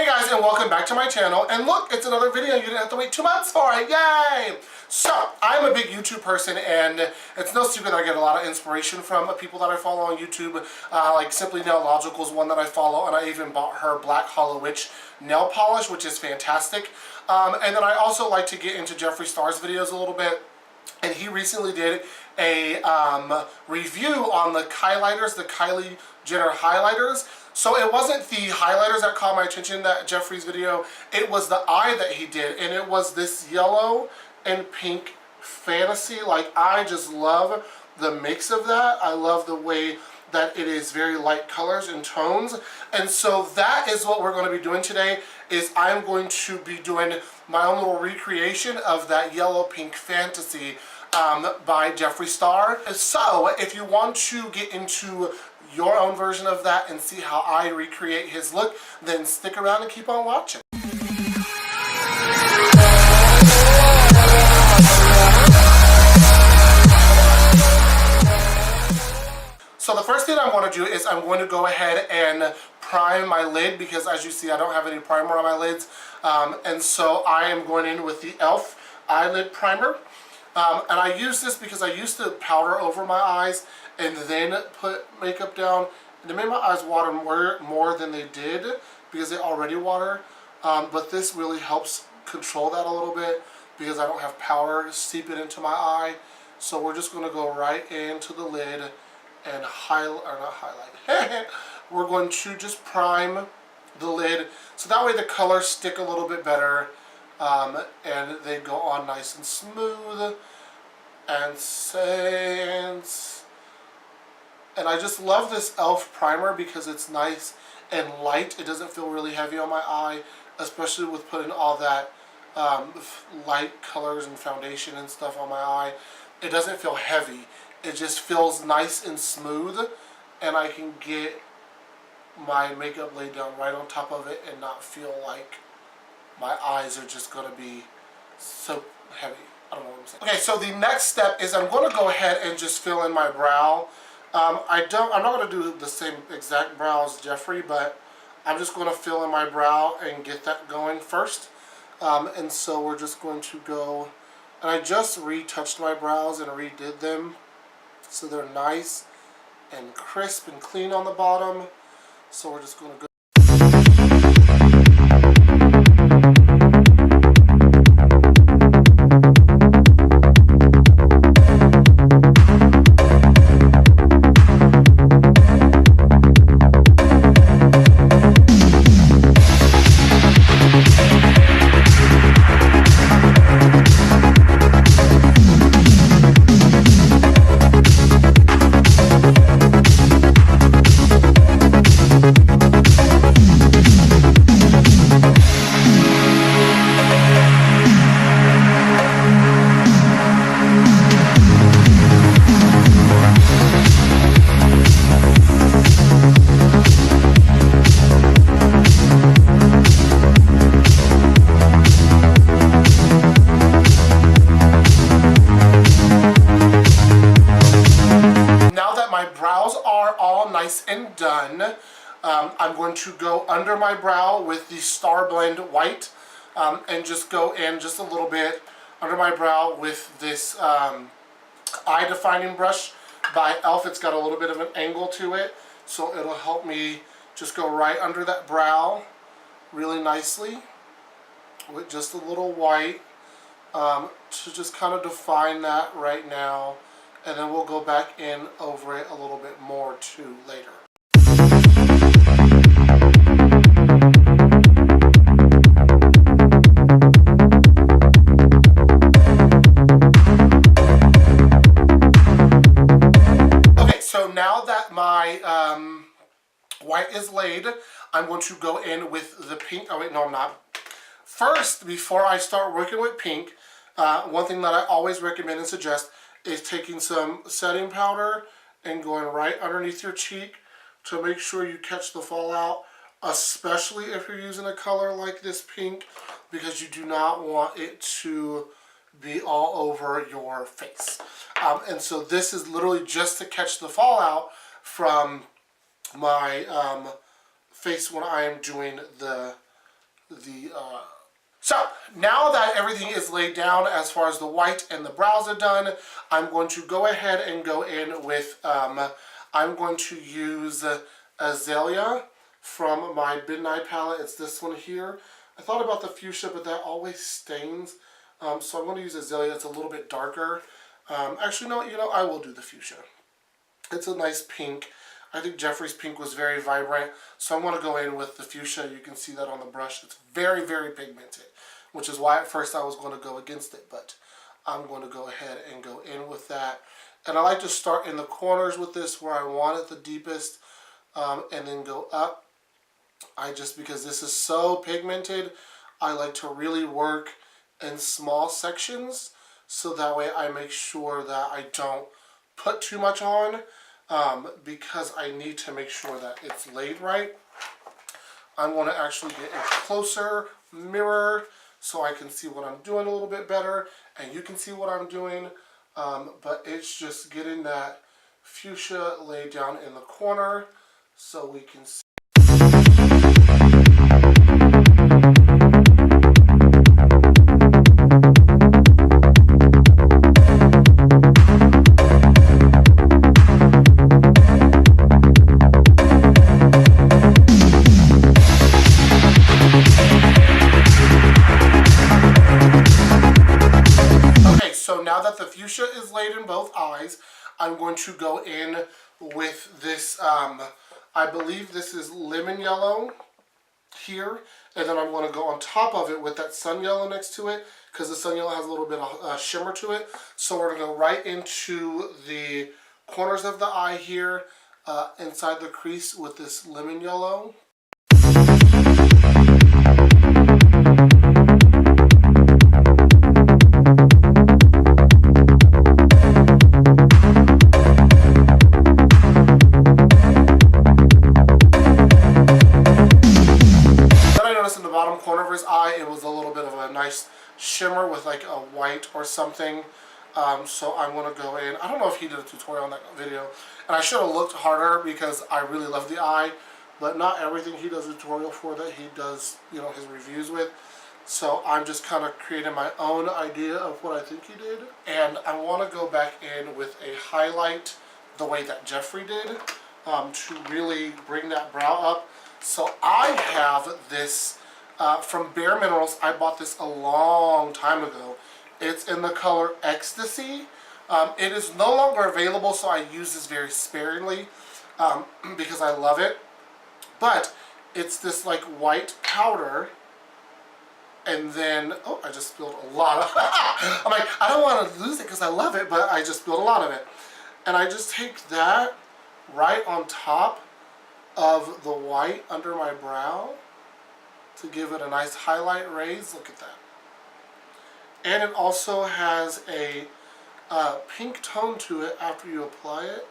Hey guys, and welcome back to my channel. And look, it's another video you didn't have to wait 2 months for it. Yay! So, I'm a big YouTube person, and it's no secret that I get a lot of inspiration from people that I follow on YouTube. Like Simply Nail Logical is one that I follow, and I even bought her Black Hollow Witch nail polish, which is fantastic. And then I also like to get into Jeffree Star's videos a little bit. And he recently did a review on the highlighters, the Kylie Jenner highlighters. So it wasn't the highlighters that caught my attention, that Jeffree's video, it was the eye that he did, and it was this yellow and pink fantasy. Like, I just love the mix of that. I love the way that it is very light colors and tones. And so that is what we're going to be doing today, is I'm going to be doing my own little recreation of that yellow pink fantasy by Jeffree Star. So if you want to get into your own version of that and see how I recreate his look, then stick around and keep on watching. So the first thing I want to do is I'm going to go ahead and prime my lid, because as you see I don't have any primer on my lids, and so I am going in with the e.l.f. eyelid primer. And I use this because I used to powder over my eyes and then put makeup down, and it made my eyes water more than they did because they already water. But this really helps control that a little bit because I don't have powder seeping into my eye. So we're just going to go right into the lid and we're going to just prime the lid so that way the colors stick a little bit better. And they go on nice and smooth and I just love this e.l.f. primer because it's nice and light. It doesn't feel really heavy on my eye, especially with putting all that light colors and foundation and stuff on my eye. It doesn't feel heavy. It just feels nice and smooth, and I can get my makeup laid down right on top of it and not feel like my eyes are just going to be so heavy. I don't know what I'm saying. Okay, so the next step is I'm going to go ahead and just fill in my brow. I'm not going to do the same exact brow as Jeffree, but I'm just going to fill in my brow and get that going first. And so we're just going to go, and I just retouched my brows and redid them so they're nice and crisp and clean on the bottom. So we're just going to go. Nice and done. I'm going to go under my brow with the Star Blend White and just go in just a little bit under my brow with this eye defining brush by e.l.f. It's got a little bit of an angle to it, so it'll help me just go right under that brow really nicely with just a little white to just kind of define that right now. And then we'll go back in over it a little bit more too later. Okay, so now that my white is laid, I'm going to go in with the pink. Oh wait, no I'm not. First, before I start working with pink, one thing that I always recommend and suggest is taking some setting powder and going right underneath your cheek to make sure you catch the fallout, especially if you're using a color like this pink, because you do not want it to be all over your face. And so this is literally just to catch the fallout from my face when I am doing the the So, now that everything is laid down as far as the white and the brows are done, I'm going to go ahead and go in with, I'm going to use Azalea from my Midnight palette. It's this one here. I thought about the fuchsia, but that always stains. So I'm going to use Azalea. It's a little bit darker. Actually, no, I will do the fuchsia. It's a nice pink. I think Jeffree's pink was very vibrant, so I'm going to go in with the fuchsia. You can see that on the brush. It's very, very pigmented, which is why at first I was going to go against it, but I'm going to go ahead and go in with that. And I like to start in the corners with this where I want it the deepest, and then go up. Because this is so pigmented, I like to really work in small sections, so that way I make sure that I don't put too much on. Because I need to make sure that it's laid right. I'm going to actually get a closer mirror so I can see what I'm doing a little bit better, and you can see what I'm doing, but it's just getting that fuchsia laid down in the corner so we can see. The fuchsia is laid in both eyes. I'm going to go in with this, I believe this is lemon yellow here, and then I'm going to go on top of it with that sun yellow next to it, because the sun yellow has a little bit of shimmer to it. So we're going to go right into the corners of the eye here, inside the crease with this lemon yellow. Corner of his eye, it was a little bit of a nice shimmer with like a white or something. So I'm going to go in. I don't know if he did a tutorial on that video, and I should have looked harder because I really love the eye, but not everything he does a tutorial for that he does, his reviews with. So I'm just kind of creating my own idea of what I think he did, and I want to go back in with a highlight the way that Jeffree did, to really bring that brow up. So I have this from Bare Minerals. I bought this a long time ago. It's in the color Ecstasy. It is no longer available, so I use this very sparingly because I love it. But it's this like white powder, and then, oh, I just spilled a lot of I'm like, I don't want to lose it because I love it, but I just spilled a lot of it. And I just take that right on top of the white under my brow to give it a nice highlight raise. Look at that. And it also has a pink tone to it after you apply it.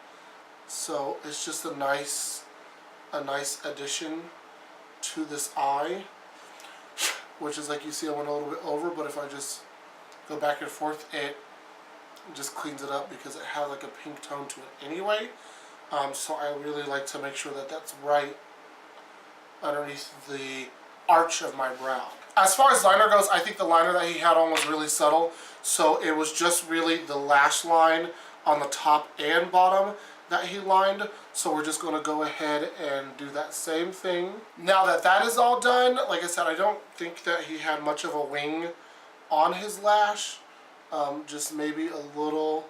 So it's just a nice addition to this eye, which is like you see I went a little bit over, but if I just go back and forth, it just cleans it up because it has like a pink tone to it anyway. So I really like to make sure that that's right underneath the arch of my brow. As far as liner goes, I think the liner that he had on was really subtle, so it was just really the lash line on the top and bottom that he lined. So we're just going to go ahead and do that same thing. Now that that is all done, like I said, I don't think that he had much of a wing on his lash, just maybe a little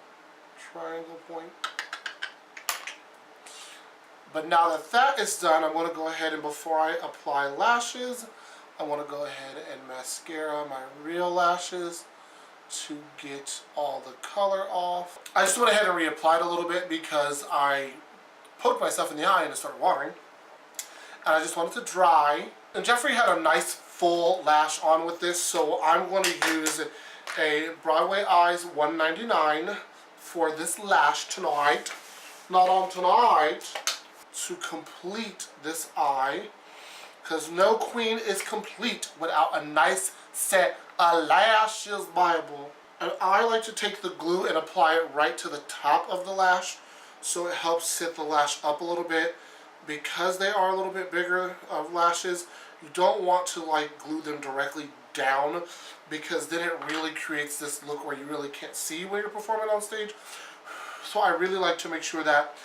triangle point. But now that that is done, I'm going to go ahead and before I apply lashes, I want to go ahead and mascara my real lashes to get all the color off. I just went ahead and reapplied a little bit because I poked myself in the eye and it started watering. And I just wanted to dry. And Jeffree had a nice full lash on with this, so I'm going to use a Broadway Eyes 199 for this lash tonight. Not on tonight. To complete this eye, because no queen is complete without a nice set of lashes, Bible. And I like to take the glue and apply it right to the top of the lash, so it helps sit the lash up a little bit. Because they are a little bit bigger of lashes, You don't want to like glue them directly down, because then it really creates this look where you really can't see when you're performing on stage. So I really like to make sure that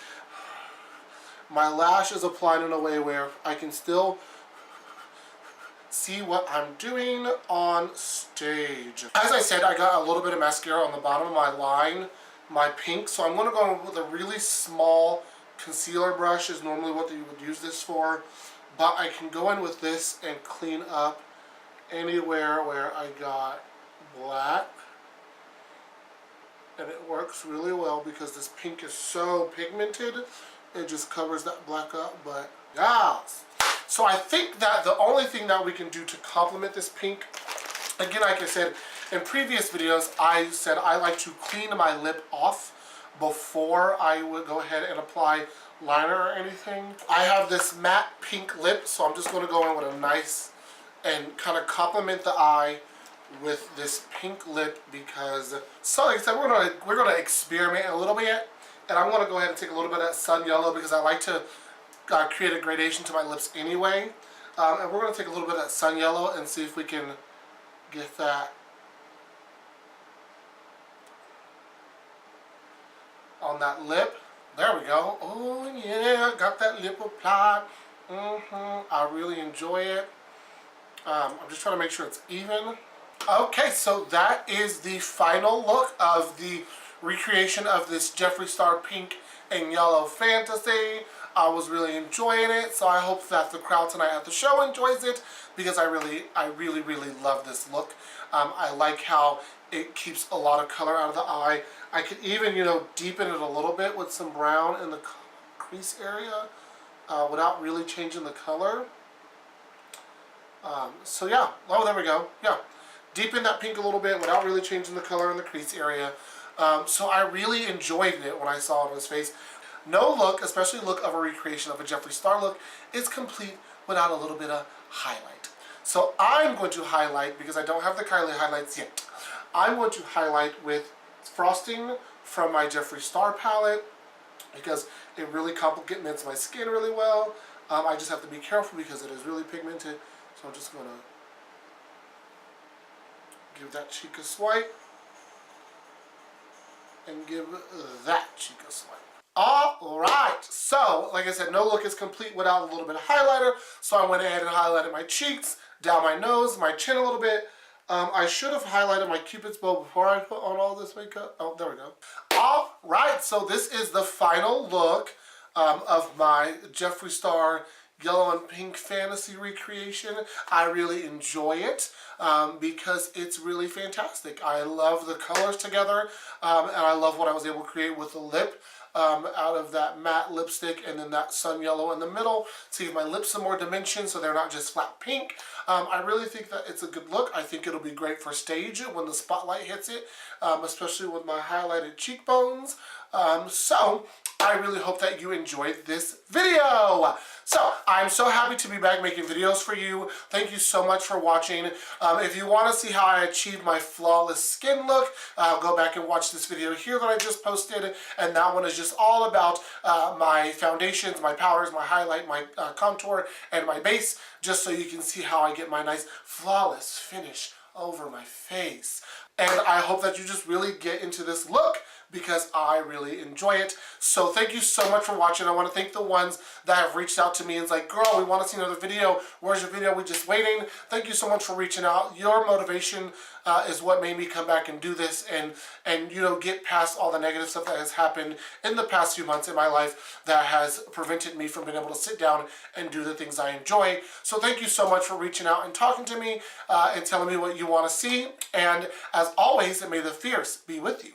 my lash is applied in a way where I can still see what I'm doing on stage. As I said, I got a little bit of mascara on the bottom of my line, my pink, so I'm going to go with a really small concealer brush is normally what you would use this for, but I can go in with this and clean up anywhere where I got black, and it works really well because this pink is so pigmented, it just covers that black up. But yes, so I think that the only thing that we can do to complement this pink, again, like I said in previous videos, I said I like to clean my lip off before I would go ahead and apply liner or anything. I have this matte pink lip, so I'm just going to go in with a nice and kind of complement the eye with this pink lip, because, so like I said, we're gonna experiment a little bit, and I'm gonna go ahead and take a little bit of that Sun Yellow because I like to create a gradation to my lips anyway, and we're gonna take a little bit of that Sun Yellow and see if we can get that on that lip. There we go. Oh yeah, got that lip applied. I really enjoy it. I'm just trying to make sure it's even. Okay, so that is the final look of the recreation of this Jeffree Star pink and yellow fantasy. I was really enjoying it, so I hope that the crowd tonight at the show enjoys it, because I really love this look. I like how it keeps a lot of color out of the eye. I could even, you know, deepen it a little bit with some brown in the crease area without really changing the color. So yeah, oh, there we go. Yeah, deepen that pink a little bit without really changing the color in the crease area. So I really enjoyed it when I saw it on his face. No look, especially look of a recreation of a Jeffree Star look, is complete without a little bit of highlight. So I'm going to highlight, because I don't have the Kylie highlights yet, I'm going to highlight with frosting from my Jeffree Star palette, because it really complements my skin really well. I just have to be careful because it is really pigmented. So I'm just going to give that cheek a swipe and give that cheek a swipe. Alright, so like I said, no look is complete without a little bit of highlighter. So I went ahead and highlighted my cheeks, down my nose, my chin a little bit. I should have highlighted my Cupid's bow before I put on all this makeup. Oh, there we go. Alright, so this is the final look of my Jeffree Star yellow and pink fantasy recreation. I really enjoy it because it's really fantastic. I love the colors together, and I love what I was able to create with the lip out of that matte lipstick and then that Sun Yellow in the middle to give my lips some more dimension so they're not just flat pink. I really think that it's a good look. I think it'll be great for stage when the spotlight hits it, especially with my highlighted cheekbones. So I really hope that you enjoyed this video. So I'm so happy to be back making videos for you. Thank you so much for watching. If you want to see how I achieved my flawless skin look, go back and watch this video here that I just posted. And that one is just all about my foundations, my powders, my highlight, my contour, and my base, just so you can see how I get my nice flawless finish over my face. And I hope that you just really get into this look, because I really enjoy it. So thank you so much for watching. I want to thank the ones that have reached out to me and it's like, girl, we want to see another video. Where's your video? We're just waiting. Thank you so much for reaching out. Your motivation is what made me come back and do this and you know, get past all the negative stuff that has happened in the past few months in my life that has prevented me from being able to sit down and do the things I enjoy. So thank you so much for reaching out and talking to me and telling me what you want to see. And as always, may the fierce be with you.